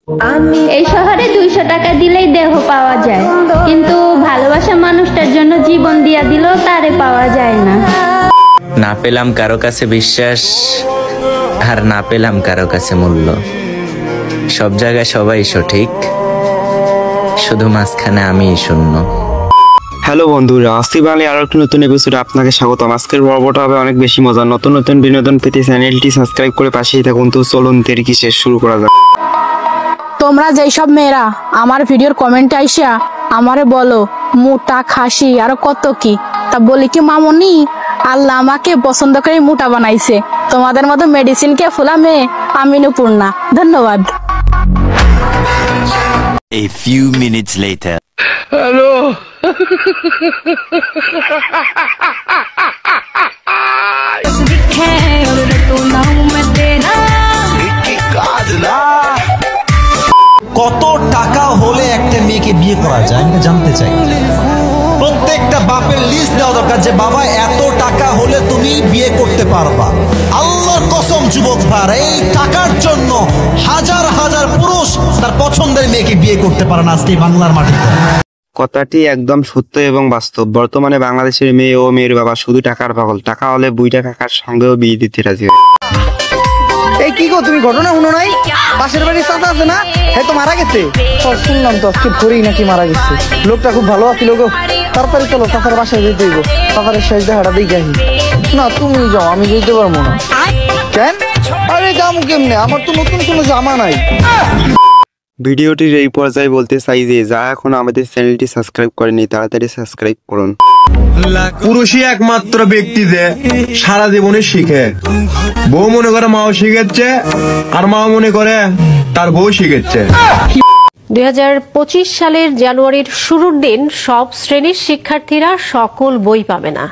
এই শহরে 200 টাকা দিলেই দেহ পাওয়া যায়, কিন্তু ভালোবাসা মানুষটার জন্য জীবন দিয়া দিলেও তারে পাওয়া যায় না। না পেলাম কারো কাছে বিশ্বাস, আর না পেলাম কারো কাছে মূল্য। সব জায়গায় সবাই সঠিক, শুধু মাঝখানে আমিই শূন্য। হ্যালো বন্ধুরা, আসিফ আলী আরো একটি নতুন এপিসোডে আপনাকে স্বাগতম। আজকের পর্বটা হবে অনেক বেশি মজার। নতুন নতুন বিনোদন পেতে চ্যানেলটি সাবস্ক্রাইব করে পাশেই থাকুন। তো চলুন দেরি কিসের, শুরু করা যাক। তোমরা যেই সব মেয়েরা আমার ভিডিওর কমেন্টে আইসা আমারে বলো মোটা খাসি আরো কত কি, তা বলি কি মামুনি, আল্লাহ আমাকে পছন্দ করে মোটা বানাইছে। তোমাদের মতো মেডিসিন কে ফুলা মেয়ে আমি নুপূর্ণা। ধন্যবাদ। A few minutes later. Hello. কত টাকা হলে একটা মেয়েকে বিয়ে করা যায় আমি জানতে চাই। প্রত্যেকটা বাপের লিস্ট দেওয়া দরকার যে বাবা এত টাকা হলে তুমি বিয়ে করতে পারবা। আল্লাহর কসম যুবক ভাই, এই টাকার জন্য হাজার হাজার পুরুষ তার পছন্দের মেয়েকে বিয়ে করতে পারে না আজকে বাংলার মাটিতে। কথাটি একদম সত্য এবং বাস্তব। বর্তমানে বাংলাদেশের মেয়ে ও মেয়ের বাবা শুধু টাকার পাগল। টাকা হলে বুইটা কাকার সঙ্গেও বিয়ে দিতে রাজি হয়। এই কি গো, তুমি ঘটনা শুনো নাই? পাশের বাড়ির চাচা আছে না, হ্যাঁ তো মারা গেছে। শুনলাম তো আজকে ভোরেই নাকি মারা গেছে। লোকটা খুব ভালো আছিল গো। তাড়াতাড়ি চলো, চাচার বাসায় যেতে হইব। চাচার শেষ দেখাটা দেখে আসি। না তুমি যাও, আমি যেতে পারবো না। কেন? আরে যাবো কেমনে, আমার তো নতুন কোনো জামা নাই। ভিডিওটির এই পর্যায়ে বলতে চাই যে যা এখন আমাদের চ্যানেলটি সাবস্ক্রাইব করেনি তাড়াতাড়ি সাবস্ক্রাইব করুন। পুরুষই একমাত্র ব্যক্তি যে সারা জীবনে শিখে। বউ মনে করে মাও শিখেছে, আর মা মনে করে তার বউ শিখেছে। 2025 সালের জানুয়ারির শুরুর দিন সব শ্রেণীর শিক্ষার্থীরা সকল বই পাবে না।